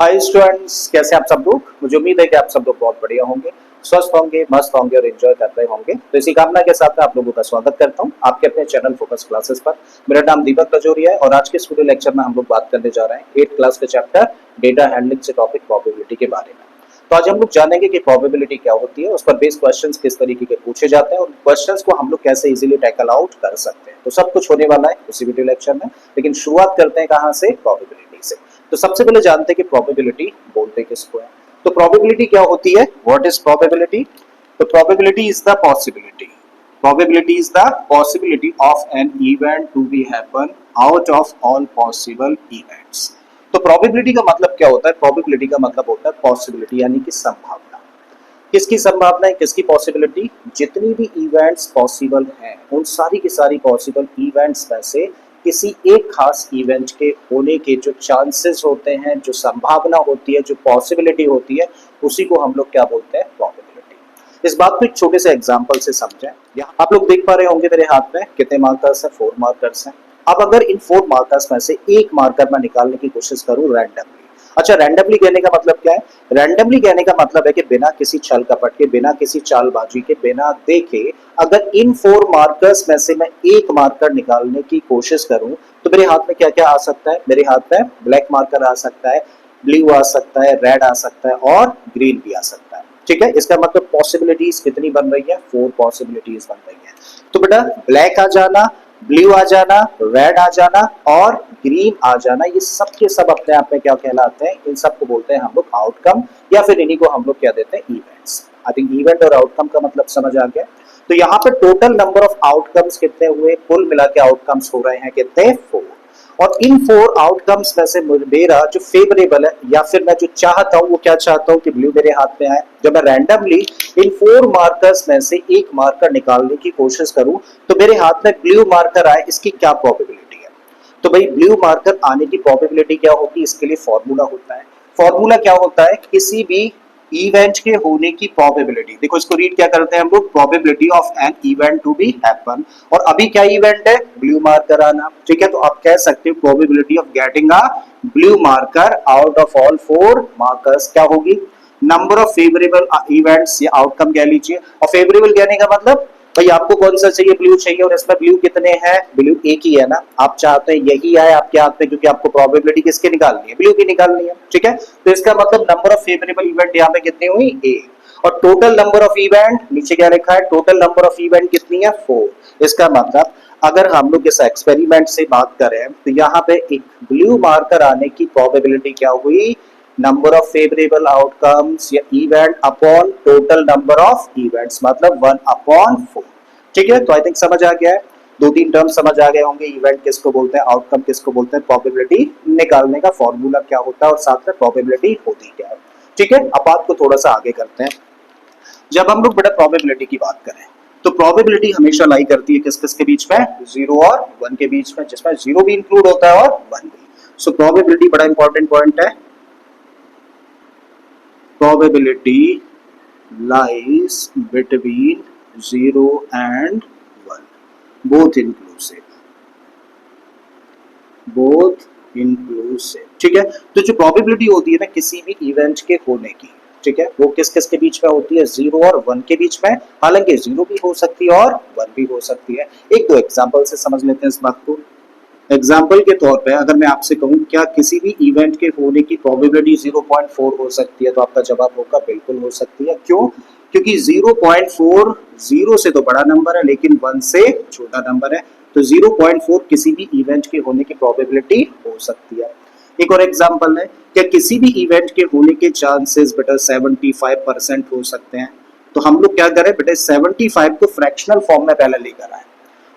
Hi students, कैसे आप सब लोग। मुझे उम्मीद है कि आप सब लोग बहुत बढ़िया होंगे, स्वस्थ होंगे, मस्त होंगे और एंजॉय कर रहे होंगे। तो इसी कामना के साथ मैं आप लोगों का स्वागत करता हूं आपके अपने चैनल फोकस क्लासेस पर। मेरा नाम दीपक कजोरिया है और आज के स्टूडियो लेक्चर में हम लोग बात करने जा रहे हैं 8th क्लास के चैप्टर डेटा हैंडलिंग से टॉपिक प्रोबेबिलिटी के बारे में। तो आज हम लोग जानेंगे कि प्रोबेबिलिटी क्या होती है, उस पर बेस्ड क्वेश्चंस किस तरीके के पूछे जाते हैं और क्वेश्चंस को हम लोग कैसे इजीली टैकल आउट कर सकते हैं। तो सब कुछ होने वाला है उसी वीडियो लेक्चर में, लेकिन शुरुआत करते हैं कहां से? प्रोबेबिलिटी से। तो सबसे पहले जानते हैं कि प्रोबेबिलिटी बोलते किसको है। तो प्रोबेबिलिटी क्या होती है? What is probability? तो probability is the possibility, probability is the possibility of an event to be happen out of all possible events. तो प्रोबेबिलिटी का मतलब क्या होता है? प्रोबेबिलिटी का मतलब होता है पॉसिबिलिटी, यानी कि संभावना। किसकी संभावना है, किसकी पॉसिबिलिटी? जितनी भी इवेंट्स पॉसिबल हैं उन सारी की सारी पॉसिबल इवेंट्स में से किसी एक खास इवेंट के होने के जो चांसेस होते हैं, जो संभावना होती है, जो पॉसिबिलिटी होती है, उसी को हम लोग क्या बोलते हैं? प्रोबेबिलिटी। इस बात को एक छोटे से एग्जांपल से समझें। यहाँ आप लोग देख पा रहे होंगे मेरे हाथ में कितने मार्कर्स हैं? 4 मार्कर्स हैं। अब अगर इन 4 मार्कर्स में से एक मार्कर मैं निकालने की कोशिश करूं रैंडमली। अच्छा, रैंडमली कहने का मतलब क्या है? रैंडमली कहने का मतलब है कि बिना किसी छल कपट के, बिना किसी चालबाजी के, बिना देखे अगर इन 4 मार्कर्स में से मैं एक मार्कर निकालने की कोशिश करूं तो मेरे हाथ में क्या क्या आ सकता है? मेरे हाथ में ब्लैक मार्कर आ सकता है, ब्लू आ सकता है, रेड आ सकता है और ग्रीन भी आ सकता है। ठीक है, इसका मतलब पॉसिबिलिटीज कितनी बन रही है? 4 पॉसिबिलिटीज बन रही है। तो बेटा ब्लैक आ जाना, ब्लू आ जाना, रेड आ जाना और ग्रीन आ जाना, ये सब के सब अपने आप में क्या कहलाते हैं? इन सब को बोलते हैं हम लोग आउटकम, या फिर इन्हीं को हम लोग क्या देते हैं? इवेंट्स। आई थिंक इवेंट और आउटकम का मतलब समझ आ गया। तो यहाँ पे टोटल नंबर ऑफ आउटकम्स कितने हुए? कुल मिला के आउटकम्स हो रहे हैं कितने? 4। और इन 4 आउटकम्स में से मेरा जो फेवरेबल है या फिर मैं जो चाहता हूं वो क्या चाहता हूं कि ब्लू मेरे हाथ में आए। जब मैं रैंडमली इन 4 मार्कर्स में से एक मार्कर निकालने की कोशिश करूं तो मेरे हाथ में ब्लू मार्कर आए, इसकी क्या प्रोबेबिलिटी है? तो भाई ब्लू मार्कर आने की प्रोबेबिलिटी क्या होगी? इसके लिए फॉर्मूला होता है। फॉर्मूला क्या होता है? किसी भी इवेंट के होने की प्रोबेबिलिटी। देखो इसको रीड क्या करते हैं हम लोग? Probability of an event to be happen. और अभी क्या इवेंट है? ब्लू मार्कर आना। ठीक है, तो आप कह सकते हो probability of getting a blue marker out of all 4 markers क्या होगी? नंबर ऑफ फेवरेबल इवेंट्स या आउटकम कह लीजिए। और फेवरेबल कहने का मतलब भाई आपको कौन सा चाहिए? ब्लू चाहिए। और इसमें ब्लू कितने हैं? ब्लू एक ही है ना। आप चाहते हैं यही आए आपके हाथ में, क्योंकि आपको प्रोबेबिलिटी किसकी निकालनी है? ब्लू की निकालनी है। ठीक है, तो इसका मतलब नंबर ऑफ फेवरेबल इवेंट यहाँ पे कितनी हुई? एक। और टोटल नंबर ऑफ इवेंट नीचे क्या लिखा है? टोटल नंबर ऑफ इवेंट कितनी है? 4। इसका मतलब अगर हम लोग इस एक्सपेरिमेंट से बात करें तो यहाँ पे एक ब्लू मार्कर आने की प्रोबेबिलिटी क्या हुई? नंबर ऑफ फेवरेबल आउटकम्स या event upon total number of events, मतलब 1/4। ठीक है, तो आई थिंक समझ आ गया है। 2-3 टर्म समझ आ गए होंगे। इवेंट किसको बोलते हैं, आउटकम किसको बोलते हैं, प्रोबेबिलिटी निकालने का फॉर्मूला क्या होता है और साथ में प्रोबेबिलिटी होती क्या है। ठीक है, अब बात को थोड़ा सा आगे करते हैं। जब हम लोग बड़ा प्रोबेबिलिटी की बात करें तो प्रोबेबिलिटी हमेशा लाई करती है किस किस के बीच में? 0 और 1 के बीच में, जिसमें 0 भी इंक्लूड होता है और 1 भी। सो प्रोबेबिलिटी बड़ा इंपॉर्टेंट पॉइंट है। probability lies between 0 and 1, both inclusive। ठीक है, तो जो प्रोबेबिलिटी होती है ना किसी भी इवेंट के होने की, ठीक है, वो किस किस के बीच में होती है? 0 और 1 के बीच में। हालांकि 0 भी हो सकती है और 1 भी हो सकती है। एक दो एग्जांपल से समझ लेते हैं इस बात को। एग्जाम्पल के तौर पे अगर मैं आपसे कहूं क्या किसी भी इवेंट के होने की प्रोबेबिलिटी 0.4 हो सकती है, तो आपका जवाब होगा बिल्कुल हो सकती है। क्यों? क्योंकि 0.4 0 से तो बड़ा नंबर है लेकिन 1 से छोटा नंबर है, तो 0.4 किसी भी इवेंट के होने की प्रोबेबिलिटी हो सकती है। एक और एग्जाम्पल है, क्या किसी भी इवेंट के होने के चांसेस बेटा 75% हो सकते हैं। तो हम लोग क्या करें बेटा, 75 को फ्रैक्शनल फॉर्म में पहले लेकर आए।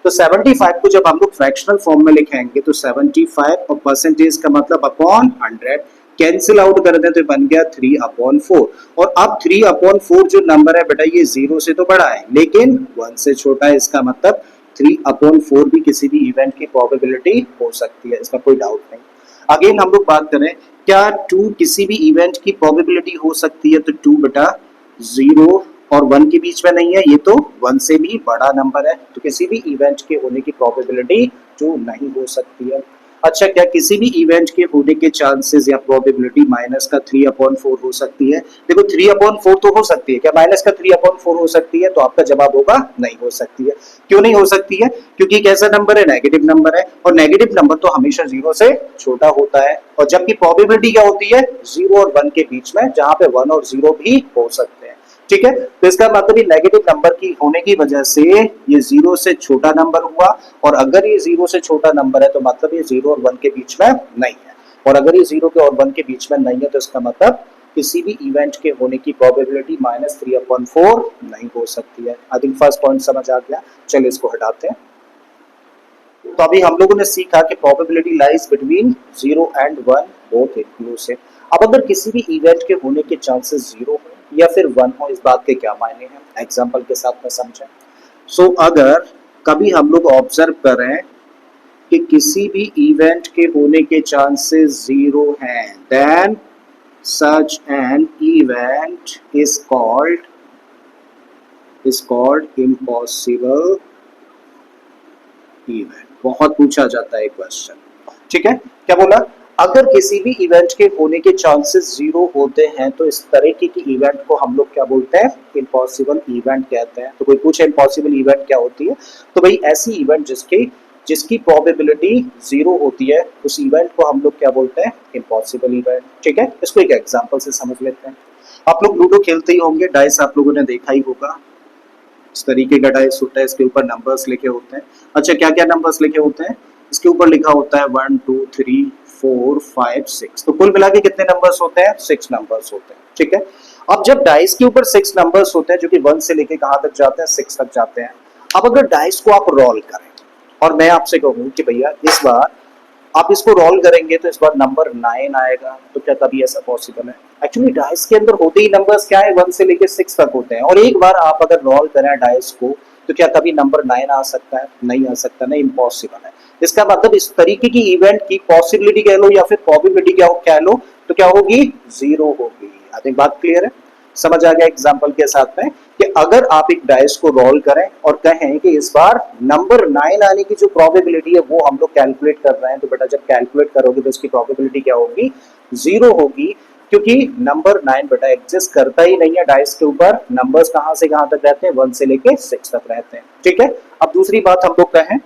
तो 75 को जब हम लोग फ्रैक्शनल फॉर्म में लिखेंगे तो 75 और परसेंटेज का मतलब अपॉन 100 कैंसिल आउट कर दें तो बन गया 3/4। और अब 3/4 जो नंबर है बेटा ये 0 से तो बड़ा है लेकिन 1 से छोटा है। इसका मतलब 3/4 भी किसी भी इवेंट की प्रोबेबिलिटी हो सकती है, इसमें कोई डाउट नहीं। अगेन हम लोग बात करें क्या 2 किसी भी इवेंट की प्रोबेबिलिटी हो सकती है, तो 2 बेटा 0 और 1 के बीच में नहीं है, ये तो 1 से भी बड़ा नंबर है, तो किसी भी इवेंट के होने की प्रोबेबिलिटी 2 नहीं हो सकती है। अच्छा, क्या किसी भी इवेंट के होने के चांसेस या प्रोबेबिलिटी माइनस का 3/4 हो सकती है? देखो 3/4 तो हो सकती है, क्या माइनस का 3/4 हो सकती है? तो आपका जवाब होगा नहीं हो सकती है। क्यों नहीं हो सकती है? क्योंकि एक ऐसा नंबर है, नेगेटिव नंबर है, और नेगेटिव नंबर तो हमेशा 0 से छोटा होता है, और जबकि प्रोबेबिलिटी क्या होती है? 0 और 1 के बीच में, जहां पे 1 और 0 भी हो सकते हैं। ठीक है, तो इसका मतलब ये नेगेटिव नंबर की होने की वजह से ये 0 से छोटा नंबर हुआ, और अगर ये 0 से छोटा नंबर है तो मतलब ये 0 और 1 के बीच में नहीं है, और अगर ये 0 के और 1 के बीच में नहीं है तो इसका मतलब किसी भी इवेंट के होने की प्रोबेबिलिटी -3/4 नहीं हो सकती है। आई थिंक फर्स्ट पॉइंट समझ आ गया। चलिए इसको हटाते हैं। तो अभी हम लोगों ने सीखा कि probability lies between 0 and 1 both inclusive. अब अगर किसी भी इवेंट के होने के चांसेस 0 हो या फिर 1 हो, इस बात के क्या मायने हैं, एग्जांपल के साथ में समझें। सो अगर कभी हम लोग ऑब्जर्व करें कि किसी भी इवेंट के होने के चांसेस 0 हैं, then such an event is called impossible event. बहुत पूछा जाता है क्वेश्चन। ठीक है, क्या बोला? अगर किसी भी इवेंट के होने के चांसेस 0 होते हैं तो इस तरीके की इवेंट को हम लोग क्या बोलते हैं? इम्पॉसिबल इवेंट कहते हैं। तो कोई पूछे इम्पॉसिबल इवेंट क्या होती है, तो भाई ऐसी इवेंट जिसकी प्रोबेबिलिटी 0 होती है, उस इवेंट को हम लोग क्या बोलते हैं? Impossible event. ठीक है, इसको एक एग्जांपल से समझ लेते हैं। आप लोग लूडो खेलते ही होंगे, डाइस आप लोगों ने देखा ही होगा। इस तरीके का डाइस होता है, इसके ऊपर नंबर्स लिखे होते हैं। अच्छा, क्या क्या नंबर्स लिखे होते हैं? इसके ऊपर लिखा होता है 1 2 3 4 5 6। तो कुल मिला के कितने नंबर्स होते हैं? 6 नंबर्स होते हैं। ठीक है, अब जब डाइस के ऊपर 6 नंबर्स होते हैं, जो कि 1 से लेके कहां तक जाते हैं? 6 तक जाते हैं। अब अगर डाइस को आप रोल करें और मैं आपसे कहूं कि भैया इस बार आप इसको रोल करेंगे तो इस बार नंबर 9 आएगा, तो क्या कभी ऐसा पॉसिबल है? एक्चुअली डाइस के अंदर होते ही नंबर्स क्या है? 1 से लेके 6 तक होते हैं, और एक बार आप अगर रोल करें डाइस को तो क्या कभी नंबर 9 आ सकता है? नहीं आ सकता ना, इम्पॉसिबल है। इसका मतलब इस तरीके की इवेंट की पॉसिबिलिटी कह लो या फिर प्रोबेबिलिटी क्या कह लो, तो क्या होगी? 0 होगी। आई थिंक बात क्लियर है, समझ आ गया एग्जाम्पल के साथ में कि अगर आप एक डाइस को रोल करें और कहें कि इस बार नंबर 9 आने की जो प्रोबेबिलिटी है वो हम लोग कैलकुलेट कर रहे हैं, तो बेटा जब कैलकुलेट करोगे तो उसकी प्रोबेबिलिटी क्या होगी? 0 होगी, क्योंकि नंबर 9 बेटा एग्जिस्ट करता ही नहीं है डाइस के ऊपर। नंबर्स कहां से कहां तक रहते हैं? 1 से लेके 6 तक रहते हैं। ठीक है, अब दूसरी बात हम लोग कहें,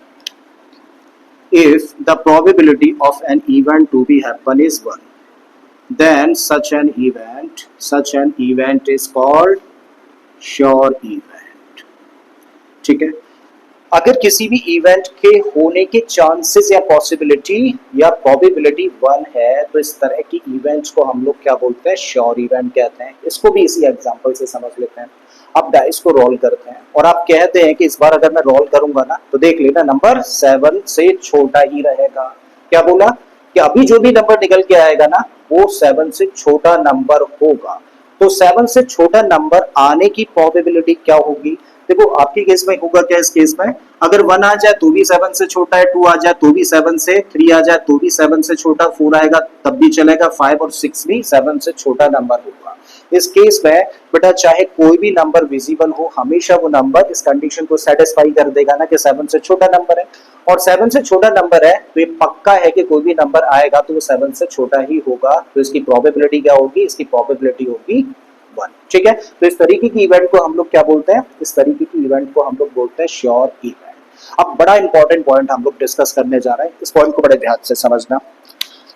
if the probability of an event to be happen is 1, then such an event is called sure event. ठीक है, अगर किसी भी इवेंट के होने के चांसेस या पॉसिबिलिटी या प्रोबेबिलिटी 1 है तो इस तरह की इवेंट्स को हम लोग क्या बोलते हैं? श्योर इवेंट कहते हैं। इसको भी इसी एग्जांपल से समझ लेते हैं। आप डाइस को रोल करते हैं और आप कहते हैं कि इस बार अगर मैं रोल करूंगा ना तो देख लेना नंबर 7 से छोटा ही रहेगा। क्या बोला? कि अभी जो भी नंबर निकल के आएगा ना वो 7 से छोटा नंबर होगा। तो 7 से छोटा नंबर आने की प्रोबेबिलिटी क्या होगी? देखो आपके केस में होगा क्या? इस केस में अगर 1 आ जाए तो भी 7 से छोटा है, 2 आ जाए तो भी 7 से, 3 आ जाए तो भी 7 से छोटा, 4 आएगा तब भी चलेगा, 5 और 6 भी 7 से छोटा नंबर होगा। इस केस में बेटा चाहे कोई भी नंबर विजिबल हो, हमेशा वो नंबर इस कंडीशन को सेटिस्फाई कर देगा ना कि 7 से छोटा नंबर है, और 7 से छोटा नंबर है तो ये पक्का है कि कोई भी नंबर आएगा तो वो 7 से छोटा ही होगा। तो इसकी प्रोबेबिलिटी क्या होगी? इसकी प्रोबेबिलिटी होगी 1। ठीक है, तो इस तरीके की इवेंट को हम लोग क्या बोलते हैं? इस तरीके की इवेंट को हम लोग बोलते हैं श्योर इवेंट। अब बड़ा इंपॉर्टेंट पॉइंट हम लोग डिस्कस करने जा रहे हैं, इस पॉइंट को बड़े ध्यान से समझना।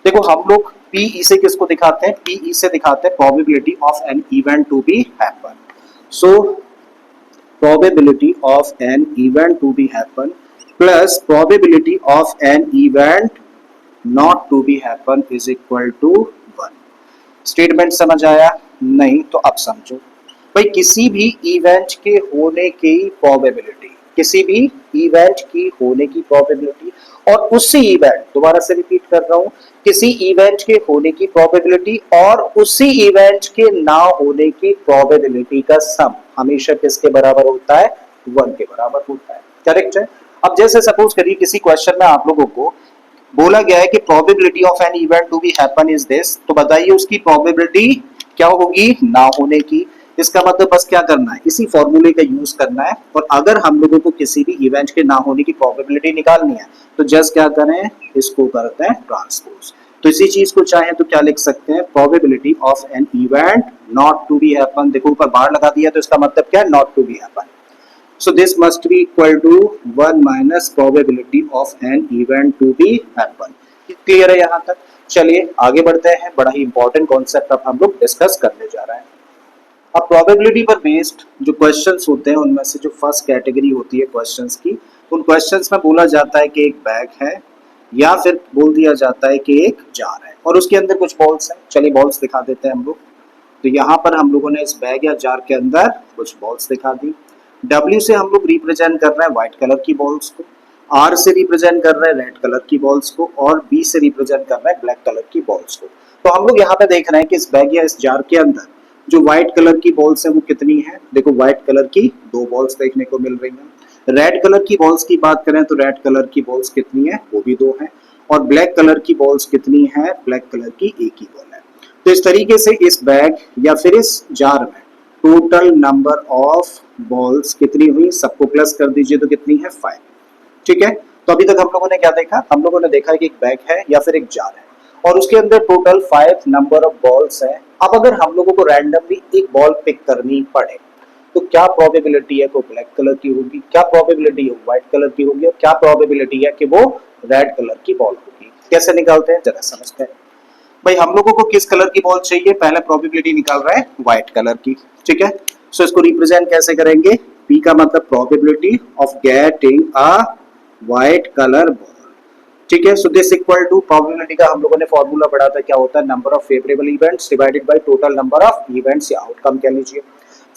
देखो हम लोग पीई से किसको दिखाते हैं? पीई से दिखाते हैं probability of an event to be happen. So probability of an event to be happen plus probability of an event not to be happen is equal to 1। Statement समझ आया? नहीं तो अब समझो भाई, किसी भी इवेंट के होने की प्रोबेबिलिटी, किसी भी इवेंट की होने की प्रोबेबिलिटी और उसी इवेंट, दोबारा से रिपीट कर रहा हूं, किसी इवेंट के होने की प्रोबेबिलिटी और उसी इवेंट के ना होने की प्रोबेबिलिटी का सम हमेशा किसके बराबर होता है? 1 के बराबर होता है। करेक्ट है। अब जैसे सपोज करिए किसी क्वेश्चन में आप लोगों को बोला गया है कि probability of an event to be happen is this, तो बताइए उसकी प्रोबेबिलिटी क्या होगी? ना होने की। इसका मतलब बस क्या करना है, इसी फॉर्मूले का यूज करना है। और अगर हम लोगों को किसी भी इवेंट के ना होने की प्रोबेबिलिटी निकालनी है तो जस्ट क्या करें, इसको करते हैं ट्रांसपोज। तो इसी चीज को चाहे तो क्या लिख सकते हैं, probability of an event not to be happen. देखो ऊपर बार लगा दिया तो इसका मतलब क्या है, not to be happen. So this must be equal to 1 minus probability of an event to be happen। Clear है यहाँ तक? चलिए आगे बढ़ते हैं, बड़ा ही इंपॉर्टेंट कॉन्सेप्ट अब हम लोग डिस्कस करने जा रहे हैं। अब प्रोबेबिलिटी पर बेस्ड जो क्वेश्चंस होते हैं उनमें से जो फर्स्ट कैटेगरी होती है क्वेश्चंस की, उन क्वेश्चंस में बोला जाता है कि एक बैग है या फिर बोल दिया जाता है कि एक जार है और उसके अंदर कुछ बॉल्स हैं। चलिए बॉल्स दिखा देते हैं हम लोग। तो यहाँ पर हम लोगों ने इस बैग या जार के अंदर कुछ बॉल्स दिखा दी। W से हम लोग रिप्रेजेंट कर रहे हैं व्हाइट कलर की बॉल्स को, R से रिप्रेजेंट कर रहे हैं रेड कलर की बॉल्स को और B से रिप्रेजेंट कर रहे हैं ब्लैक कलर की बॉल्स को। तो हम लोग यहाँ पे देख रहे हैं कि इस बैग या इस जार के अंदर जो व्हाइट कलर की बॉल्स हैं वो कितनी है। देखो व्हाइट कलर की 2 बॉल्स देखने को मिल रही हैं। रेड कलर की बॉल्स की बात करें तो रेड कलर की बॉल्स कितनी है, वो भी 2 है। और ब्लैक कलर की बॉल्स कितनी है, ब्लैक कलर की 1 ही बॉल है। तो इस तरीके से इस बैग या फिर इस जार में टोटल नंबर ऑफ बॉल्स कितनी हुई, सबको प्लस कर दीजिए तो कितनी है, 5। ठीक है, तो अभी तक हम लोगों ने क्या देखा, हम लोगों ने देखा कि एक बैग है या फिर एक जार है और उसके अंदर टोटल 5 नंबर ऑफ बॉल्स है। अब अगर हम लोगों को रैंडमली एक बॉल पिक करनी पड़े तो क्या प्रोबेबिलिटी है कि वो ब्लैक कलर की होगी, क्या प्रोबेबिलिटी है व्हाइट कलर की होगी और क्या प्रोबेबिलिटी है कि वो रेड कलर की बॉल होगी। कैसे निकालते हैं जरा समझते हैं। भाई हम लोगों को किस कलर की बॉल चाहिए, पहले प्रोबेबिलिटी निकाल रहे हैं व्हाइट कलर की। ठीक है, सो इसको रिप्रेजेंट कैसे करेंगे, P का मतलब probability of getting a white colour ball. ठीक है, so this equal to probability का हम लोगों ने फॉर्मूला पढ़ा था, क्या होता है, number of favourable events divided by total number of events या आउटकम कह लीजिए।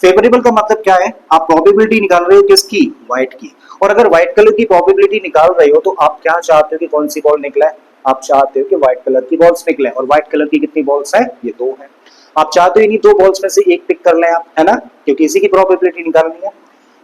फेवरेबल का मतलब क्या है, आप प्रोबेबिलिटी निकाल रहे हो किसकी, व्हाइट की। और अगर व्हाइट कलर की प्रोबेबिलिटी निकाल रहे हो तो आप क्या चाहते हो कि कौन सी बॉल निकले, आप चाहते हो कि व्हाइट कलर की बॉल्स निकले। और व्हाइट कलर की कितनी बॉल्स है, ये 2 है। आप चाहते हो इन्हीं 2 बॉल्स में से एक पिक कर लें आप, है ना, क्योंकि इसी की प्रोबेबिलिटी निकालनी है।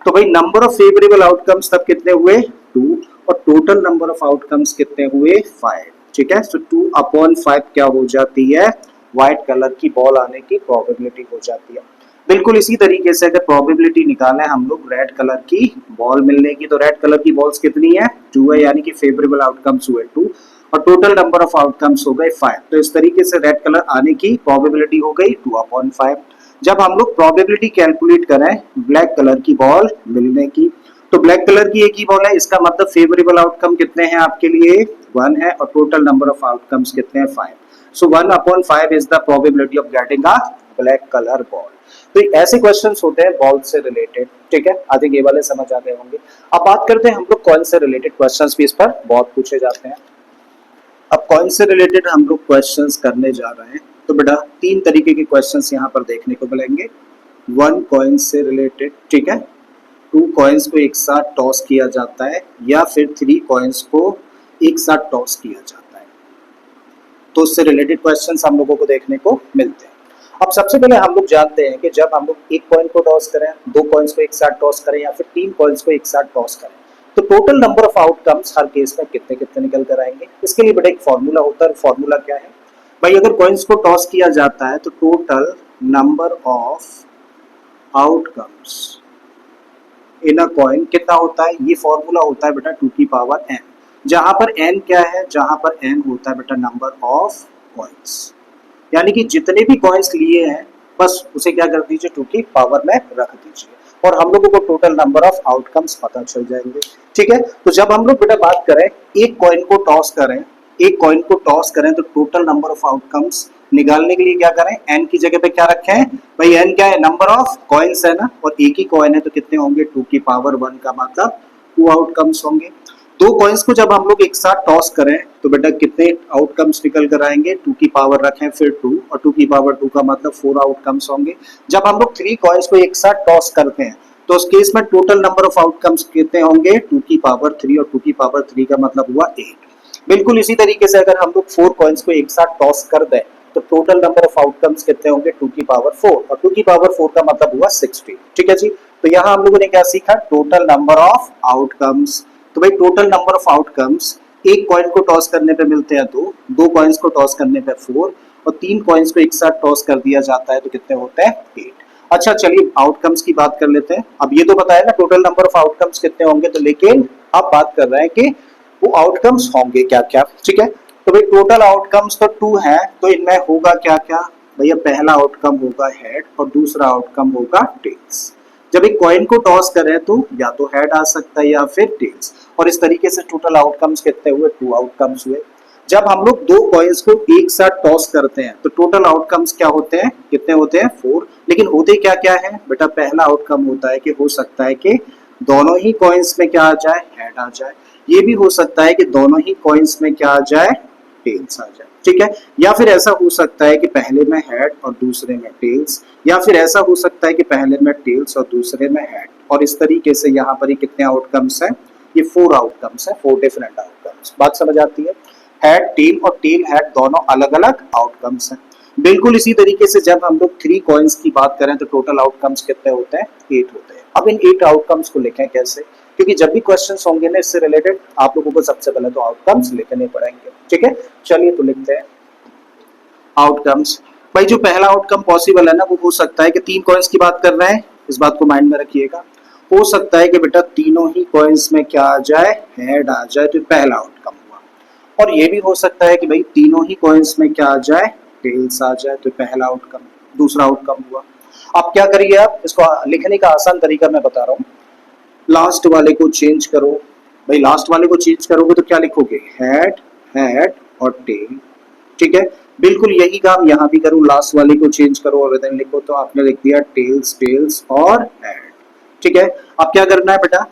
तो भाई नंबर ऑफ फेवरेबल आउटकम्स तब कितने हुए, 2 और टोटल नंबर ऑफ आउटकम्स कितने हुए, 5। ठीक है, सो 2/5 क्या हो जाती है, व्हाइट कलर की बॉल आने की प्रोबेबिलिटी हो जाती है। बिल्कुल इसी तरीके से अगर प्रोबेबिलिटी निकालें हम लोग रेड कलर की बॉल मिलने की, तो रेड कलर की बॉल्स कितनी है, 2 है, यानी कि फेवरेबल आउटकम्स हुए 2 और टोटल नंबर ऑफ आउटकम्स हो गए 5। तो इस तरीके से रेड कलर आने की प्रोबेबिलिटी हो गई 2/5। जब हम लोग प्रोबेबिलिटी कैलकुलेट करें ब्लैक कलर की बॉल मिलने की, तो ब्लैक कलर की 1 ही बॉल है, इसका मतलब फेवरेबल आउटकम कितने हैं आपके लिए, 1 है और टोटल नंबर ऑफ आउटकम्स कितने हैं, 5। सो 1/5 is the probability of getting a black colour ball. तो ऐसे क्वेश्चंस होते हैं बॉल से रिलेटेड। ठीक है, आई थिंक ये वाले समझ आ गए होंगे। अब बात करते हैं हम लोग कॉइन से रिलेटेड क्वेश्चंस भी इस पर बहुत पूछे जाते हैं। अब कॉइन से रिलेटेड हम लोग क्वेश्चंस करने जा रहे हैं। तो बेटा 3 तरीके के क्वेश्चंस यहाँ पर देखने को मिलेंगे। 1 कॉइन से रिलेटेड, ठीक है, 2 कॉइन्स को एक साथ टॉस किया जाता है या फिर 3 कॉइन्स को एक साथ टॉस किया जाता है। तो उससे रिलेटेड क्वेश्चंस हम लोगों को देखने को मिलते हैं। अब सबसे पहले हम लोग जानते हैं कि जब हम लोग 1 कॉइन को टॉस करें, 2 कॉइन्स को एक साथ टॉस करें या फिर 3 कॉइन्स को एक साथ टॉस करें, तो total number of outcomes her case में कितने कितने निकल कर आएंगे। इसके लिए बड़ा एक फॉर्मूला होता है। फॉर्मूला क्या है भाई, अगर कॉइन्स को टॉस किया जाता है तो total number of outcomes in a coin कितना होता है, ये फॉर्मूला होता है बेटा 2 की पावर n, जहां पर n क्या है, जहां पर n होता है बेटा नंबर ऑफ कॉइन्स, यानी कि जितने भी कॉइन्स लिए हैं बस उसे क्या कर दीजिए 2 की पावर में रख दीजिए और हम लोगों को टोटल नंबर ऑफ आउटकम्स पता चल जाएंगे। ठीक है, तो जब हम लोग बेटा बात करें एक कॉइन को टॉस करें, एक कॉइन को टॉस करें तो टोटल नंबर ऑफ आउटकम्स निकालने के लिए क्या करें, n की जगह पे क्या रखें भाई, n क्या है, नंबर ऑफ कॉइन्स है ना, और एक ही कॉइन है तो कितने होंगे 2 की पावर 1 का मतलब 2 आउटकम्स होंगे। 2 कॉइन्स को जब हम लोग एक साथ टॉस करें तो बेटा कितने आउटकम्स निकल कर आएंगे, 2 की पावर रखें फिर 2 और 2 की पावर 2 का मतलब 4 आउटकम्स होंगे। जब हम लोग 3 कॉइन्स को एक साथ टॉस करते हैं तो उस केस में टोटल नंबर ऑफ आउटकम्स कितने होंगे, 2 की पावर 3 और 2 की पावर 3 का मतलब हुआ 8। बिल्कुल इसी तरीके से अगर हम लोग 4 कॉइन्स को एक साथ टॉस कर दें तो टोटल नंबर ऑफ आउटकम्स कितने होंगे, 2 की पावर 4 और 2 की पावर 4 का मतलब हुआ 60। ठीक है जी, तो यहाँ हम लोगों ने क्या सीखा, टोटल नंबर ऑफ आउटकम्स। तो भाई टोटल नंबर ऑफ आउटकम्स एक कॉइन को टॉस करने पे मिलते हैं 2, 2 कॉइन्स को टॉस करने पे 4 और 3 कॉइन्स को एक साथ टॉस कर दिया जाता है तो कितने होते हैं 8। अच्छा चलिए आउटकम्स की बात कर लेते हैं। अब ये तो बताया ना टोटल नंबर ऑफ आउटकम्स कितने होंगे, तो लेकिन अब बात कर रहे हैं कि वो आउटकम्स होंगे क्या क्या। ठीक है, तो भाई टोटल आउटकम्स तो 2 है, तो इनमें होगा क्या क्या भैया। पहला आउटकम होगा हेड और दूसरा आउटकम होगा टेल्स। जब एक कॉइन को टॉस करें तो या तो हेड आ सकता है या फिर टेल्स, और इस तरीके से टोटल आउटकम्स कितने हुए, 2 आउटकम्स हुए। जब हम लोग दो कॉइन्स को एक साथ टॉस करते हैं तो टोटल आउटकम्स क्या होते हैं, कितने होते हैं, 4। लेकिन होते क्या क्या है बेटा, पहला आउटकम होता है कि हो सकता है कि दोनों ही कॉइन्स में क्या आ जाए, हेड आ जाए। ये भी हो सकता है कि दोनों ही कॉइन्स में क्या आ जाए, टेल्स आ जाए। ठीक है, या फिर ऐसा हो सकता है कि पहले में हेड और दूसरे में टेल्स, या फिर ऐसा हो सकता है कि पहले में टेल्स और दूसरे में हेड। और इस तरीके से यहाँ पर ही कितने आउटकम्स हैं, ये 4 आउटकम्स हैं, 4 डिफरेंट आउटकम्स। बात समझ आती है। हेड टेल और टेल हेड दोनों अलग अलग आउटकम्स हैं। बिल्कुल इसी तरीके से जब हम लोग 3 कॉइन्स की बात करें तो टोटल आउटकम्स कितने होते हैं, 8 होते हैं। अब इन 8 आउटकम्स को लिखें कैसे, क्योंकि जब भी क्वेश्चंस होंगे ना इससे रिलेटेड आप लोगों को सबसे पहले तो आउटकम्स लिखने पड़ेंगे। ठीक है, चलिए तो लिखते हैं आउटकम्स। भाई जो पहला आउटकम पॉसिबल है ना, वो हो सकता है कि 3 कॉइन्स की बात कर रहे हैं, इस बात को माइंड में रखिएगा। हो सकता है कि बेटा तीनों ही कॉइन्स में क्या आ जाए, हेड आ जाए, तो पहला आउटकम हुआ। और ये भी हो सकता है कि भाई तीनों ही कॉइन्स में क्या आ जाए, टेल्स आ जाए, तो पहला आउटकम, दूसरा आउटकम हुआ। अब क्या करिए, आप इसको लिखने का आसान तरीका मैं बता रहा हूँ। लास्ट वाले को चेंज करो। भाई लास्ट वाले को चेंज करोगे तो क्या लिखोगे, हेड, हेड और टेल। ठीक है, बिल्कुल यही काम यहाँ भी करूँ, लास्ट वाले को चेंज करो और देन लिखो, तो आपने लिख दिया टेल्स, टेल्स और हेड। ठीक है, अब क्या करना है बेटा,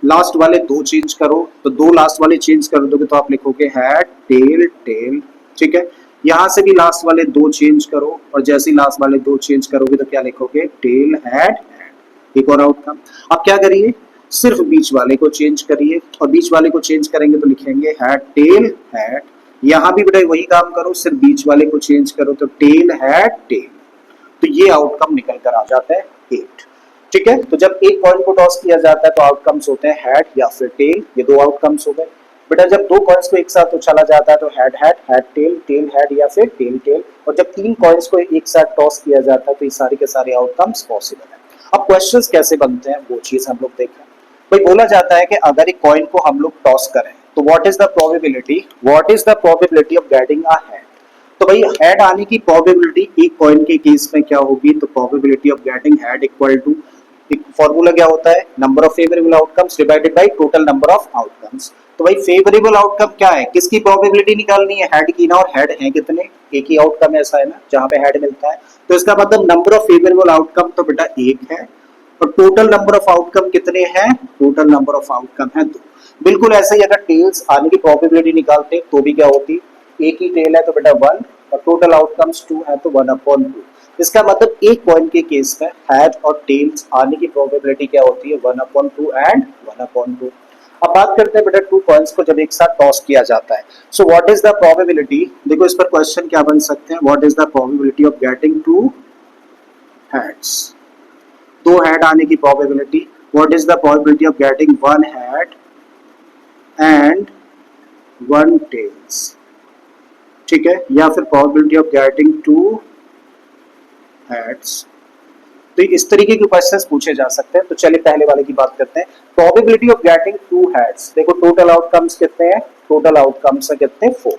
लास्ट वाले 2 चेंज करो, तो 2 लास्ट वाले चेंज कर दोगे तो आप लिखोगे हेड, टेल, टेल। ठीक है, यहां से भी लास्ट वाले 2 चेंज करो, और जैसे ही लास्ट वाले 2 चेंज करोगे तो क्या लिखोगे, टेल, हेड, हेड। एक और आउटकम। अब क्या करिए, सिर्फ बीच वाले को चेंज करिए, और बीच वाले को चेंज करेंगे तो लिखेंगे हेड, टेल, हेड। यहां भी बेटा वही काम करो, सिर्फ बीच वाले को चेंज करो तो टेल, हेड, टेल। तो ये आउटकम निकल कर आ जाता है 8। ठीक है, तो जब एक कॉइन को टॉस किया जाता है तो आउटकम्स होते हैं हेड या फिर टेल, ये 2 आउटकम्स हो गए। बेटा जब 2 कॉइन्स को एक साथ उछाला जाता है तो head head, head tail, tail head या फिर टेल टेल। और जब 3 कॉइन्स को एक साथ टॉस किया जाता है तो ये सारे के सारे आउटकम्स पॉसिबल है। अब क्वेश्चंस कैसे बनते हैं वो चीज हम लोग देख रहे हैं। भाई बोला जाता है कि अगर एक कॉइन को हम लोग टॉस करें तो what is the probability of getting a head. तो भाई हेड आने की प्रोबेबिलिटी एक कॉइन के केस में क्या होगी, तो probability of getting head equal to, एक फॉर्मूला क्या होता है, number of favourable outcomes divided by total number of outcomes. तो भाई फेवरेबल आउटकम क्या है, किसकी प्रोबेबिलिटी निकालनी है, हेड की ना, और हेड है कितने, एक ही आउटकम ऐसा है ना जहां पे हेड मिलता है। तो इसका मतलब नंबर ऑफ फेवरेबल आउटकम तो बेटा 1 है, और टोटल नंबर ऑफ आउटकम कितने हैं, टोटल नंबर ऑफ आउटकम है 2। बिल्कुल ऐसे ही अगर टेल्स आने की प्रोबेबिलिटी निकालते तो भी क्या होती, एक ही टेल है तो बेटा 1, और टोटल आउटकम्स 2 है तो 1/2। इसका मतलब एक पॉइंट के केस में हैड और टेल्स आने की प्रोबेबिलिटी क्या होती है, 1/2 एंड 1/2। अब बात करते हैं बेटा 2 कॉइन्स को जब एक साथ टॉस किया जाता है, so what is the probability. देखो इस पर क्वेश्चन क्या बन सकते हैं, what is the probability of getting 2 heads, 2 head आने की probability. What is the probability of getting 1 head and 1 tails. ठीक है, या फिर प्रोबेबिलिटी ऑफ गेटिंग 2 हेड्स। तो इस तरीके के क्वेश्चंस पूछे जा सकते हैं। तो चलिए पहले वाले की बात करते हैं, प्रोबेबिलिटी ऑफ गेटिंग 2 हेड्स। देखो टोटल आउटकम्स कितने हैं, टोटल आउटकम्स है कितने, 4।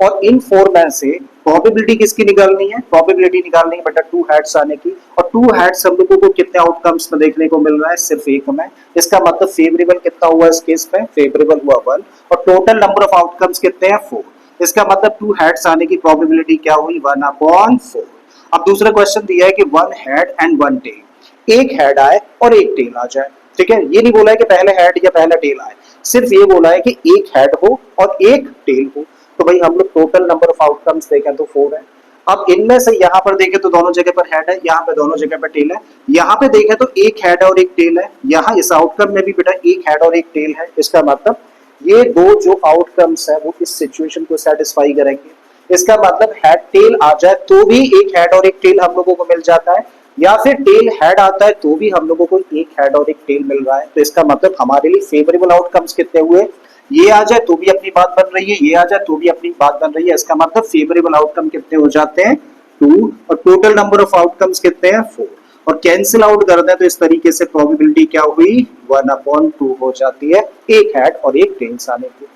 और इन 4 में से प्रोबेबिलिटी किसकी निकालनी है, प्रोबेबिलिटी निकालनी है बेटा 2 हेड्स आने की। और 2 हेड्स हम लोगों को कितने आउटकम्स में देखने को मिल रहा है, सिर्फ एक में। इसका मतलब फेवरेबल कितना हुआ इस केस में, फेवरेबल हुआ 1, और टोटल नंबर ऑफ आउटकम्स कितने हैं, 4। इसका मतलब 2 हेड्स आने की प्रोबेबिलिटी क्या हुई, 1/4। अब दूसरा क्वेश्चन दिया है कि 1 हेड एंड 1 टेल, एक हेड आए और एक टेल आ जाए। ठीक है, ये नहीं बोला है कि पहले हेड या पहला टेल आए, सिर्फ ये बोला है कि एक हेड हो और एक टेल हो। तो भाई हम लोग टोटल नंबर ऑफ आउटकम्स देखें तो 4 है। अब इनमें से यहाँ पर देखें तो दोनों जगह पर हेड है, यहाँ पे दोनों जगह पर टेल है। यहाँ पे देखें तो एक हेड और एक टेल है, यहाँ इस आउटकम में भी बेटा एक हेड और एक टेल है। इसका मतलब ये 2 जो आउटकम्स है वो इस सिचुएशन को सेटिस्फाई करेंगे। इसका मतलब हेड टेल आ जाए तो भी एक हेड और एक टेल हम लोगों को मिल जाता है, या फिर टेल हेड आता है तो भी हम लोगों को एक हेड और एक टेल मिल रहा है। तो इसका मतलब हमारे लिए फेवरेबल आउटकम्स कितने हुए, ये आ जाए तो भी अपनी बात बन रही है, ये आ जाए तो भी अपनी बात बन रही है। इसका मतलब फेवरेबल आउटकम कितने हो जाते हैं, 2, और टोटल नंबर ऑफ आउटकम्स कितने हैं, 4। और कैंसिल आउट कर दें तो इस तरीके से प्रोबेबिलिटी क्या हुई 1/2 हो जाती है एक हेड और एक टेल्स आने की।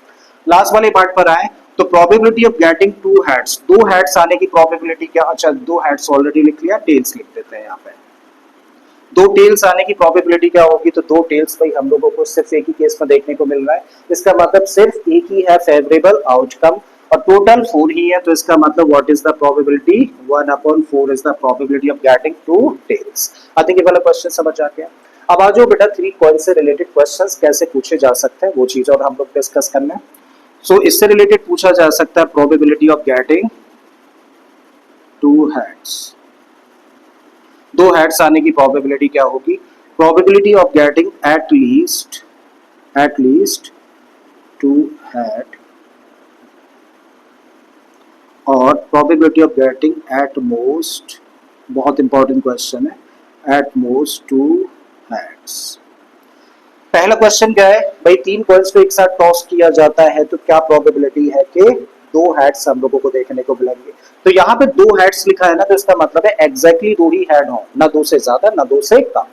लास्ट वाले पार्ट पर आए तो probability of getting two heads, दो हेड्स आने की प्रोबेबिलिटी क्या, अच्छा दो हेड्स ऑलरेडी लिख लिया, टेल्स लिख देते हैं यहाँ पे। दो टेल्स आने की प्रोबेबिलिटी क्या होगी, तो दो टेल्स भाई हम लोगों को सिर्फ एक ही केस में देखने को मिल रहा है, इसका मतलब सिर्फ एक ही है फेवरेबल आउटकम और टोटल 4 ही है, तो इसका मतलब what is the probability 1/4 is the probability of getting two tails. I think ये वाला क्वेश्चन समझ आ गया। अब आ जाओ बेटा 3 कॉइन से रिलेटेड क्वेश्चंस कैसे पूछे जा सकते हैं वो चीज और हम लोग डिस्कस करना है। सो इससे रिलेटेड पूछा जा सकता है probability of getting two heads, दो हेड्स आने की प्रोबेबिलिटी क्या होगी, probability of getting at least two head और probability of getting at most, बहुत इंपॉर्टेंट क्वेश्चन है, एट मोस्ट टू हेड्स। पहला क्वेश्चन क्या है भाई, 3 कॉइन्स को एक साथ टॉस किया जाता है तो क्या प्रोबेबिलिटी है कि दो हेड्स हम लोगों को देखने को मिलेंगे। तो यहाँ पे दो हेड्स लिखा है ना, तो इसका मतलब है एग्जैक्टली दो ही हेड हो, ना दो से ज्यादा ना दो से कम।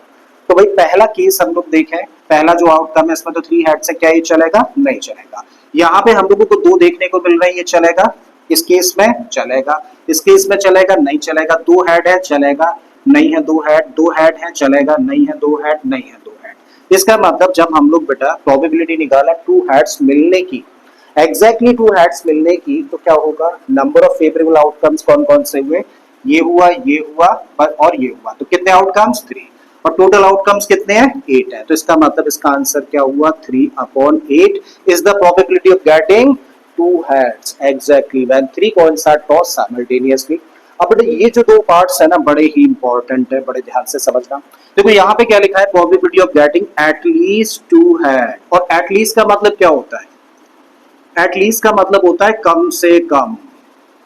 तो भाई पहला केस हम लोग देखें, पहला जो आउटकम है इसमें तो 3 हेड से क्या ये चलेगा, नहीं चलेगा। यहाँ पे हम लोगों को दो देखने को मिल रहे हैं, ये चलेगा, इस केस में चलेगा, इस केस में चलेगा, नहीं चलेगा। दो हेड है चलेगा, नहीं है दो हेड है चलेगा, नहीं है दो हेड, नहीं है दो हेड। इसका मतलब जब हम लोग बेटा प्रोबेबिलिटी निकाला टू हेड्स मिलने की, एग्जैक्टली टू हेड्स मिलने की, तो क्या होगा, नंबर ऑफ फेवरेबल आउटकम्स कौन कौन से हुए, ये हुआ और ये हुआ, तो कितने आउटकम्स 3 और टोटल आउटकम्स कितने हैं 8 है। तो इसका मतलब इसका आंसर क्या हुआ 3/8 is the probability of getting two heads exactly when 3 coins are tossed simultaneously. अब बेटा ये जो दो पार्ट्स है ना बड़े ही इंपॉर्टेंट है, बड़े ध्यान से समझना। देखो यहाँ पे क्या लिखा है, probability of getting at least to head, और एटलीस्ट का मतलब क्या होता है, एटलीस्ट का मतलब होता है कम से कम,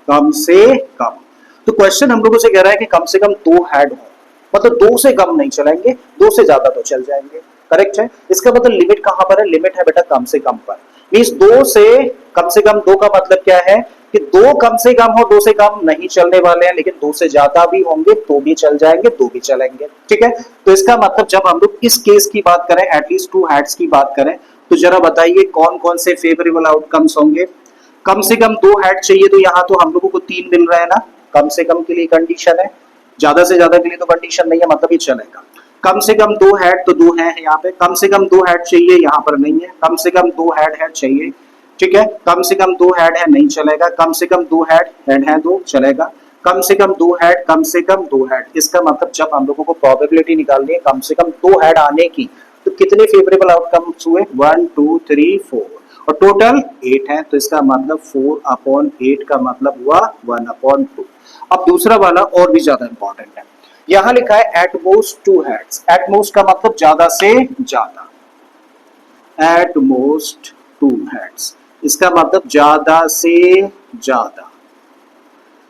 कम से कम। तो क्वेश्चन हम लोगों से कह रहा है कि कम से कम दो हेड हो, मतलब दो से कम नहीं चलेंगे, दो से ज्यादा तो चल जाएंगे, करेक्ट है। इसका मतलब लिमिट कहां पर है, लिमिट है बेटा कम से कम पर। मींस दो से कम, दो का मतलब क्या है कि दो कम से कम हो, दो से कम नहीं चलने वाले हैं, लेकिन दो से ज्यादा भी होंगे तो भी चल जाएंगे, दो भी चलेंगे, ठीक है। तो इसका मतलब जब हम लोग इस केस की बात करें, एटलीस्ट टू हेड्स की बात करें, तो जरा बताइए कौन कौन से फेवरेबल आउटकम्स होंगे। कम से कम दो हेड चाहिए, तो यहाँ तो हम लोगों को 3 मिल रहा है ना, कम से कम के लिए कंडीशन है, ज्यादा से ज्यादा के लिए तो कंडीशन नहीं है, मतलब ये चलेगा। कम से कम दो हेड तो दो है यहाँ पे, कम से कम दो हेड चाहिए, यहाँ पर नहीं है, कम से कम दो हेड है चाहिए, ठीक है। कम से कम दो हेड है नहीं चलेगा, कम से कम दो हेड है दो चलेगा, कम से कम दो हेड, कम से कम दो हेड। इसका मतलब जब हम लोगों को प्रोबेबिलिटी निकालनी है कम से कम दो हेड आने की, तो कितने फेवरेबल आउटकम्स हुए 1 2 3 4 और टोटल 8 है, तो इसका मतलब 4/8 का मतलब हुआ 1/2। अब दूसरा वाला और भी ज्यादा इंपॉर्टेंट है, यहां लिखा है at most two heads. At most का मतलब ज्यादा से ज्यादा, एट मोस्ट टू हेड्स, इसका मतलब ज्यादा से ज्यादा,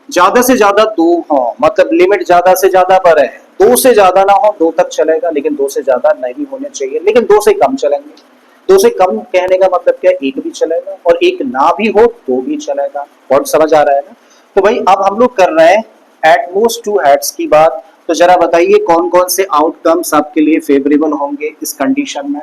ज्यादा से ज्यादा दो हो, मतलब लिमिट ज्यादा से ज्यादा पर है, दो से ज्यादा ना हो, दो तक चलेगा, लेकिन दो से ज्यादा नहीं होने चाहिए, लेकिन दो से कम चलेंगे। दो से कम कहने का मतलब क्या, एक भी चलेगा और एक ना भी हो तो भी चलेगा। और समझ आ रहा है ना। तो भाई अब हम लोग कर रहे हैं एट मोस्ट टू हेड्स की बात, तो जरा बताइए कौन कौन से आउटकम्स आपके लिए फेवरेबल होंगे इस कंडीशन में।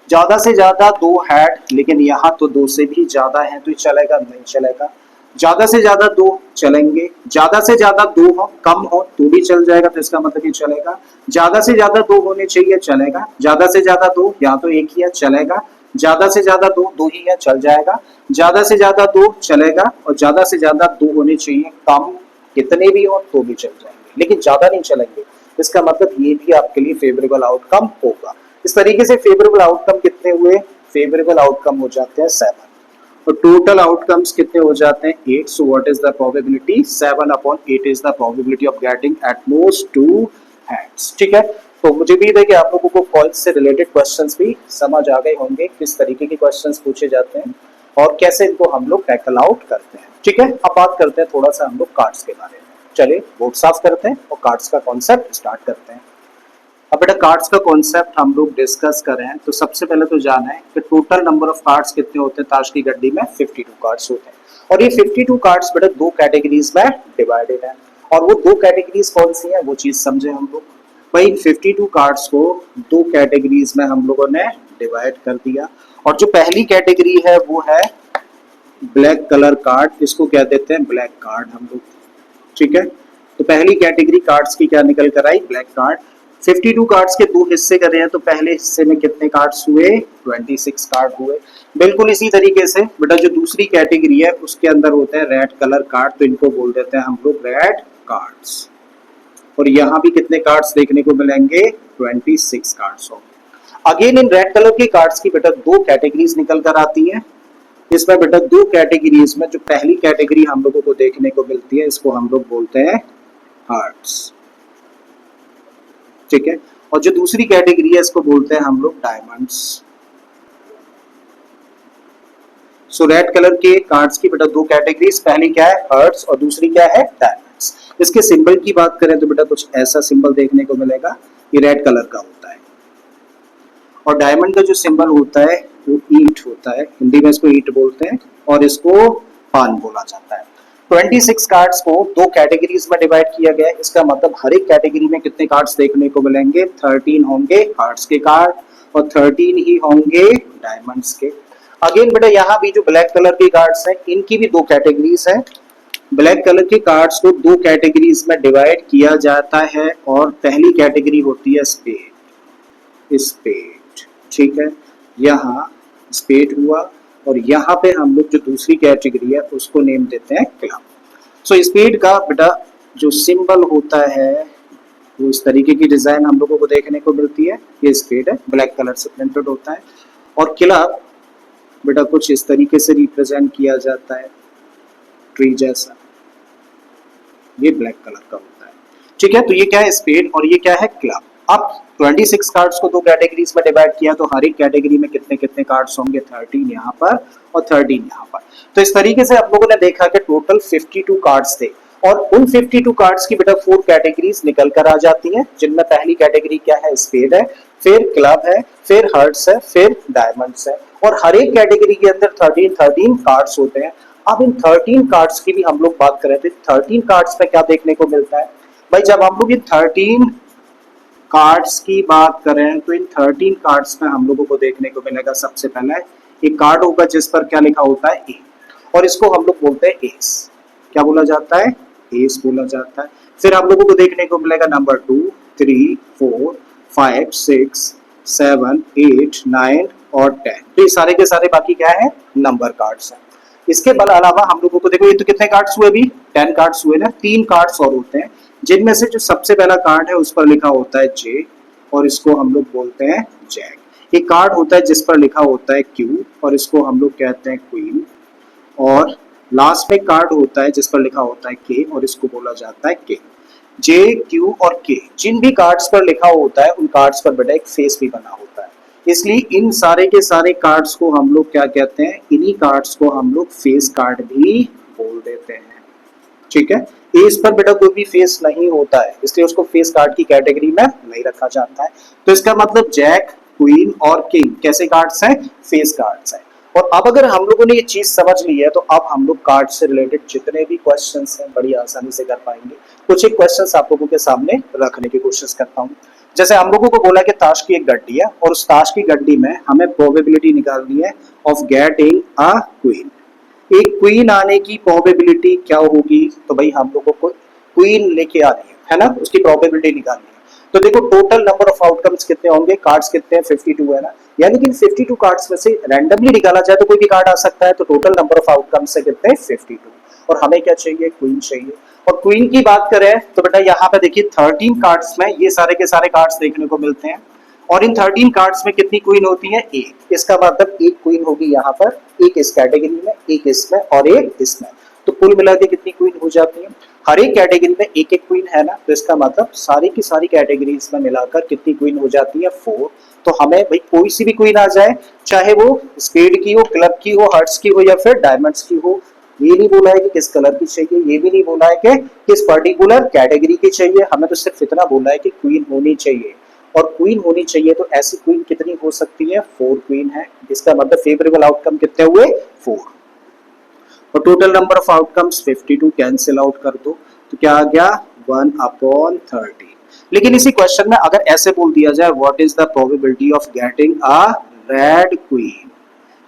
ज्यादा से ज्यादा दो हेड, लेकिन यहाँ तो दो से भी ज्यादा है तो ये चलेगा नहीं चलेगा। ज्यादा से ज्यादा दो चलेंगे, ज्यादा से ज्यादा दो हो कम हो तो भी चल जाएगा, तो इसका मतलब ये चलेगा। ज्यादा से ज्यादा दो होने चाहिए, चलेगा। ज्यादा से ज्यादा दो, यहाँ तो एक ही है, चलेगा। ज्यादा से ज्यादा दो, दो ही है, चल जाएगा। ज्यादा से ज्यादा दो चलेगा, और ज्यादा से ज्यादा दो होने चाहिए, कम कितने भी हो तो भी चल जाएंगे, लेकिन ज्यादा नहीं चलेंगे। इसका मतलब ये भी आपके लिए फेवरेबल आउटकम होगा। इस तरीके से फेवरेबल आउटकम कितने हुए, फेवरेबल आउटकम हो जाते हैं 7 और टोटल आउटकम्स कितने हो जाते हैं 8। सो what is the probability 7/8 is the probability of getting at most 2 heads, ठीक है। तो मुझे उम्मीद है कि आप लोगों को कॉइन्स से रिलेटेड क्वेश्चंस भी समझ आ गए होंगे, किस तरीके के क्वेश्चंस पूछे जाते हैं और कैसे इनको हम लोग टैकल आउट करते हैं, ठीक है। अब बात करते हैं थोड़ा सा हम लोग कार्ड्स के बारे में। चलिए बोर्ड साफ करते हैं और कार्ड्स का कॉन्सेप्ट स्टार्ट करते हैं। अब बेटा कार्ड्स का कॉन्सेप्ट हम लोग डिस्कस करें तो सबसे पहले तो जाना है कि टोटल नंबर ऑफ कार्ड्स कितने होते हैं ताश की गड्डी में, 52 कार्ड्स होते हैं। और ये 52 कार्ड्स बेटा दो कैटेगरीज में डिवाइडेड है, और वो दो कैटेगरीज कौन सी है वो चीज समझे हम लोग। भाई 52 कार्ड्स को दो कैटेगरीज में हम लोगों ने डिवाइड कर दिया, और जो पहली कैटेगरी है वो है ब्लैक कलर कार्ड, इसको क्या देते हैं ब्लैक कार्ड हम लोग। ठीक है, तो पहली कैटेगरी कार्ड्स की क्या निकल कर आई, ब्लैक कार्ड। 52 कार्ड्स के दो हिस्से कर रहे हैं, तो पहले हिस्से में कितने कार्ड्स हुए, 26 कार्ड हुए। बिल्कुल इसी तरीके से बेटा जो दूसरी कैटेगरी है उसके अंदर होते हैं रेड कलर कार्ड, तो इनको बोल देते हैं हम लोग रेड कार्ड्स। और यहाँ भी कितने कार्ड्स देखने को मिलेंगे, 26 कार्ड्स होंगे। अगेन इन रेड कलर के कार्ड्स की बेटा दो कैटेगरीज निकल कर आती हैं। इसमें बेटा दो कैटेगरीज में जो पहली कैटेगरी हम लोगों को देखने को मिलती है इसको हम लोग बोलते हैं हार्ट्स। ठीक है, और जो दूसरी कैटेगरी है इसको बोलते हैं हम लोग डायमंड्स। सो रेड कलर के कार्ड्स की बेटा दो कैटेगरीज, पहली क्या है हार्ट्स और दूसरी क्या है डायमंड्स। इसके सिंबल की बात करें तो बेटा कुछ ऐसा सिंबल देखने को मिलेगा, ये रेड कलर का होता है। और डायमंड का जो सिंबल होता है वो ईंट होता है, हिंदी में इसको ईंट बोलते हैं और इसको पान बोला जाता है। 26 कार्ड्स को दो कैटेगरीज में डिवाइड किया गया है, इसका मतलब हर एक कैटेगरी में कितने कार्ड्स देखने को मिलेंगे, 13 होंगे हार्ट्स के कार्ड और 13 ही होंगे डायमंड्स के। अगेन बेटा यहाँ भी जो ब्लैक कलर के कार्ड्स हैं इनकी भी दो कैटेगरीज हैं। ब्लैक कलर के कार्ड्स को दो कैटेगरीज में डिवाइड किया जाता है, और पहली कैटेगरी होती है स्पेड। स्पेड, ठीक है, यहाँ स्पेड हुआ, और यहाँ पे हम लोग जो दूसरी कैटेगरी है उसको नेम देते हैं क्लब। सो स्पेड का बेटा जो सिंबल होता है वो इस तरीके की डिजाइन हम लोगों को देखने को मिलती है, ये स्पेड है, ब्लैक कलर से प्रिंटेड होता है। और क्लब बेटा कुछ इस तरीके से रिप्रेजेंट किया जाता है, ट्री जैसा, ये ब्लैक कलर का होता है। ठीक है, तो ये क्या है स्पेड और ये क्या है क्लब। अब 26 कार्ड्स को दो कैटेगरीज में डिवाइड किया, तो हर एक कैटेगरी में कितने कितने कार्ड्स होंगे, 13 यहाँ पर और 13 यहाँ पर। तो इस तरीके से आप लोगों ने देखा कि टोटल 52 कार्ड्स थे, और उन 52 कार्ड्स की बेटा 4 कैटेगरीज निकल कर आ जाती हैं, जिनमें पहली कैटेगरी क्या है, स्पेड है, फिर क्लब है, फिर हार्ट्स है, फिर डायमंड्स है। और हर एक कैटेगरी के अंदर 13 कार्ड्स होते हैं। अब इन 13 कार्ड्स की भी हम लोग बात करें तो 13 कार्ड्स में क्या देखने को मिलता है भाई, जब हम लोग इन 13 कार्ड्स की बात करें तो इन 13 कार्ड्स में हम लोगों को देखने को मिलेगा, सबसे पहले एक कार्ड होगा जिस पर क्या लिखा होता है ए, और इसको हम लोग बोलते हैं एस। क्या बोला जाता है, एस बोला जाता है। फिर हम लोगों को देखने को मिलेगा नंबर 2, 3, 4, 5, 6, 7, 8, 9 और 10। तो ये सारे के सारे बाकी क्या है, नंबर कार्ड्स हैं। इसके अलावा हम लोगों को देखो, ये तो कितने कार्ड्स हुए अभी, 10 कार्ड्स हुए ना, 3 कार्ड्स और होते हैं, जिनमें से जो सबसे पहला कार्ड है उस पर लिखा होता है जे, और इसको हम लोग बोलते हैं जैक। एक कार्ड होता है जिस पर लिखा होता है क्यू, और इसको हम लोग कहते हैं क्वीन। और लास्ट में कार्ड होता है जिस पर लिखा होता है के, और इसको बोला जाता है किंग। जे, क्यू और के जिन भी कार्ड्स पर लिखा होता है उन कार्ड्स पर बेटा एक फेस भी बना होता है, इसलिए इन सारे के सारे कार्ड्स को हम लोग क्या कहते हैं, इन्हीं कार्ड्स को हम लोग फेस कार्ड भी बोल देते हैं। ठीक है, एस पर बेटा कोई भी फेस नहीं होता है, इसलिए उसको फेस कार्ड की कैटेगरी में नहीं रखा जाता है। तो इसका मतलब जैक, क्वीन और किंग कैसे कार्ड्स हैं, फेस कार्ड्स हैं। और अब अगर हम लोगों ने ये चीज समझ ली है तो अब हम लोग कार्ड से रिलेटेड जितने भी क्वेश्चंस हैं बड़ी आसानी से कर पाएंगे। कुछ एक क्वेश्चंस आप लोगों के सामने रखने की कोशिश करता हूँ। जैसे हम लोगों को बोला कि ताश की एक गड्डी है, और उस ताश की गड्डी में हमें प्रोबेबिलिटी निकालनी है ऑफ गेटिंग अ क्वीन। एक क्वीन आने की प्रोबेबिलिटी क्या होगी, तो भाई हम लोगों को क्वीन लेके आनी है ना, उसकी प्रोबेबिलिटी निकालनी है। तो देखो टोटल नंबर ऑफ आउटकम्स कितने होंगे, कार्ड्स कितने हैं, 52 है ना, यानी कि 52 कार्ड्स में से रैंडमली निकाला जाए तो कोई भी कार्ड आ सकता है, तो टोटल नंबर ऑफ आउटकम्स से कितने, 52। और हमें क्या चाहिए, क्वीन चाहिए। और क्वीन की बात करें तो बेटा यहाँ पे देखिए 13 कार्ड्स में ये सारे के सारे कार्ड्स देखने को मिलते हैं, और इन 13 कार्ड्स में कितनी क्वीन होती है, एक। इसका मतलब एक क्वीन होगी यहाँ पर, एक इस कैटेगरी में, एक इसमें और एक इसमें, तो कुल मिला के कितनी क्वीन हो जाती है, हर एक कैटेगरी में एक एक क्वीन है ना, तो इसका मतलब सारी की सारी कैटेगरीज में मिलाकर कितनी क्वीन हो जाती है, 4। तो हमें भाई कोई सी भी क्वीन आ जाए, चाहे वो स्पेड की हो, क्लब की हो, हार्ट्स की हो या फिर डायमंड्स की हो, ये नहीं बोला है कि किस कलर की चाहिए, ये भी नहीं बोला है कि किस पर्टिकुलर कैटेगरी की चाहिए, हमें तो सिर्फ इतना बोला है कि क्वीन होनी चाहिए। और क्वीन होनी चाहिए तो ऐसी क्वीन कितनी हो सकती है, 4 क्वीन है। इसका मतलब फेवरेबल आउटकम कितने हुए, 4। और total number of outcomes 52 cancel out कर दो, तो क्या आ गया, 1/13। लेकिन इसी क्वेश्चन में अगर ऐसे बोल दिया जाए what is the probability of getting a red queen,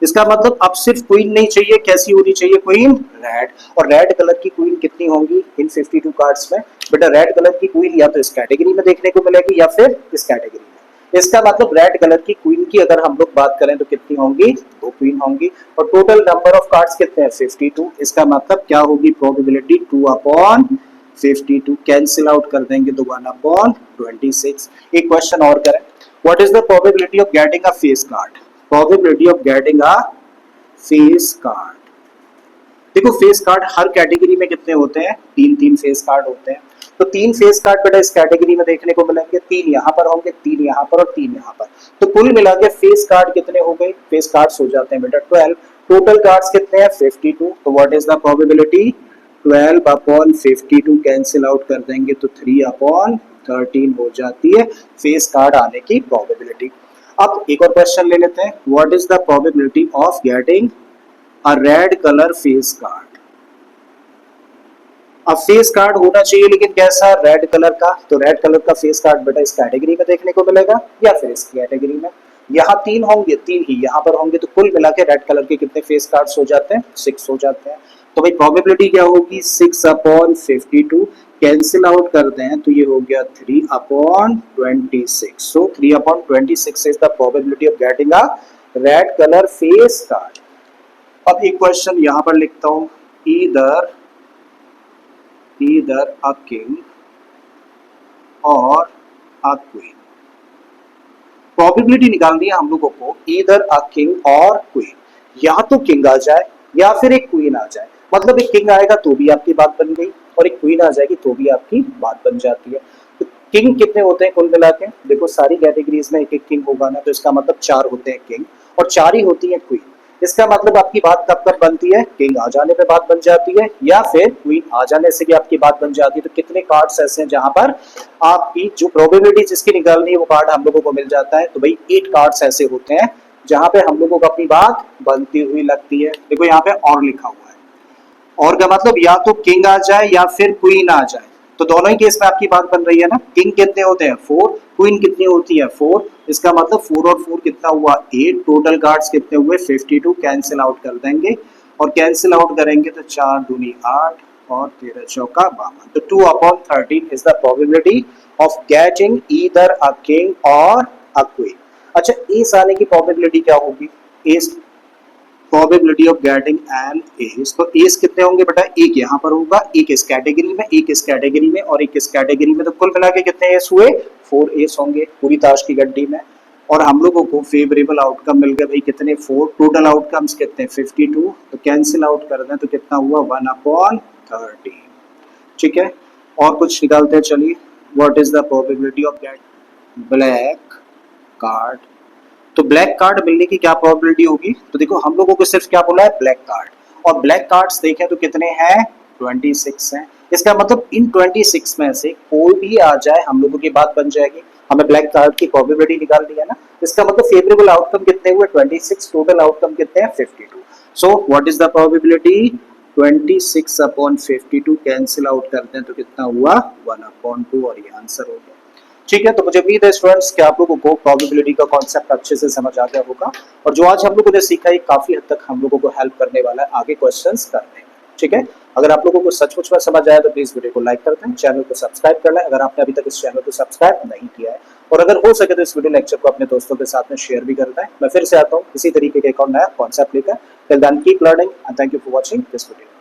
इसका मतलब अब सिर्फ क्वीन नहीं चाहिए, कैसी होनी चाहिए क्वीन, रेड। और रेड कलर की क्वीन कितनी होंगी इन 52 कार्ड्स में, बेटा रेड कलर की क्वीन या तो इस कैटेगरी में देखने को मिलेगी या फिर इस कैटेगरी में। इसका मतलब रेड कलर की क्वीन की अगर हम लोग बात करें तो कितनी होंगी, दो क्वीन होंगी। और टोटल नंबर ऑफ कार्ड्स कितने हैं 52। इसका मतलब क्या होगी प्रोबेबिलिटी 2/52, कैंसिल आउट कर देंगे तो 1/26। एक क्वेश्चन और करें, what is the probability of getting a face card, probability of getting a face card. देखो फेस कार्ड हर कैटेगरी में कितने होते हैं, तीन तीन फेस कार्ड होते हैं। तो तीन फेस कार्ड बेटा इस कैटेगरी में देखने को मिलेंगे, तीन यहाँ पर होंगे, तीन यहाँ पर और तीन यहाँ पर। तो कुल मिला के फेस कार्ड कितने हो गए, फेस कार्ड्स हो जाते हैं बेटा 12। टोटल कार्ड्स कितने हैं 52। तो what is the probability 12/52, cancel out कर देंगे तो 3/13 हो जाती है फेस कार्ड आने की प्रोबेबिलिटी। अब एक और क्वेश्चन ले लेते हैं, what is the probability of getting a red colour face card. अब फेस कार्ड होना चाहिए लेकिन कैसा, रेड कलर का। तो रेड कलर का फेस कार्ड बेटा इस कैटेगरी में देखने को मिलेगा या फिर इस कैटेगरी में। यहाँ तीन होंगे, तीन ही यहाँ पर होंगे, तो कुल मिला के रेड कलर के कितने फेस कार्ड्स हो जाते हैं, 6 हो जाते हैं। तो भाई प्रोबेबिलिटी क्या होगी 6/52, कैंसिल आउट कर दें तो ये हो गया 3/26। सो 3/26 is the probability of getting a red colour face card. अब एक क्वेश्चन यहां पर लिखता हूं, ईदर अ किंग और अ क्वीन। प्रोबेबिलिटी निकालनी है हम लोगों को, ईदर अ किंग और क्वीन, या तो किंग आ जाए या फिर एक क्वीन आ जाए। मतलब एक किंग आएगा तो भी आपकी बात बन गई और एक क्वीन आ जाएगी तो भी आपकी बात बन जाती है। तो किंग कितने होते हैं कुल मिला के, देखो सारी कैटेगरीज में एक एक किंग होगा ना, तो इसका मतलब 4 होते हैं किंग और 4 ही होती है क्वीन। इसका मतलब आपकी बात कब कब बनती है, किंग आ जाने पे बात बन जाती है या फिर क्वीन आ जाने से भी आपकी बात बन जाती है। तो कितने कार्ड्स ऐसे हैं जहां पर आपकी जो प्रोबेबिलिटी जिसकी निकालनी है वो कार्ड हम लोगों को मिल जाता है। तो भाई 8 कार्ड्स ऐसे होते हैं जहां पे हम लोगों को अपनी बात बनती हुई लगती है। देखो यहाँ पे और लिखा हुआ है, और का मतलब या तो किंग आ जाए या फिर क्वीन आ जाए। तो दोनों ही केस में आपकी बात बन रही है ना। किंग कितने होते हैं 4, क्वीन कितनी होती है 4। इसका मतलब 4 और 4 कितना हुआ 8। टोटल कार्ड्स कितने हुए 52, कैंसिल आउट कर देंगे और कैंसिल आउट करेंगे तो 4 दूनी 8 और 13 चौका 52। तो 2/13 is the probability of getting either a king और अ क्वीन। अच्छा एस आने की प्रोबेबिलिटी क्या होगी, S probability of getting an S. तो एस कितने होंगे बेटा, एक यहाँ पर होगा, एक इस कैटेगरी में, एक इस कैटेगरी में और एक इस कैटेगरी में। तो कुल मिला के कितने एस हुए 4 एस होंगे पूरी ताश की गड्डी में। और हम लोगों को फेवरेबल आउटकम मिल गया भाई कितने 4। टोटल आउटकम्स कितने 52। तो कैंसिल आउट कर दें तो कितना हुआ 1/13। ठीक है, और कुछ निकालते हैं चलिए, what is the probability of get black card. तो ब्लैक कार्ड मिलने की क्या प्रोबेबिलिटी होगी, तो देखो हम लोगों को सिर्फ क्या बोला है ब्लैक कार्ड, और ब्लैक कार्ड्स देखें तो कितने हैं 26 हैं। इसका मतलब इन 26 में से कोई भी आ जाए हम लोगों की बात बन जाएगी। हमें ब्लैक कार्ड की प्रोबेबिलिटी निकालनी है ना। इसका मतलब फेवरेबल आउटकम कितने हुए 26, टोटल आउटकम कितने हैं 52। सो what is the probability 26/52, cancel out करते हैं तो कितना हुआ 1/2 और ये आंसर हो गया। ठीक है, तो मुझे उम्मीद है स्टूडेंट्स कि आप लोगों को प्रोबेबिलिटी का कॉन्सेप्ट अच्छे से समझ आ गया होगा और जो आज हम लोगों ने सीखा है काफी हद तक हम लोगों को हेल्प करने वाला है आगे क्वेश्चंस करने में। ठीक है, अगर आप लोगों को सचमुच में समझ आया तो प्लीज वीडियो को लाइक कर दें, चैनल को सब्सक्राइब कर लें अगर आपने अभी तक इस चैनल को सब्सक्राइब नहीं किया है, और अगर हो सके तो इस वीडियो लेक्चर को अपने दोस्तों के साथ में शेयर भी करता है। मैं फिर से आता हूँ इसी तरीके के एक और नया कॉन्सेप्ट लेकर। Till then keep learning and thank you for watching this video.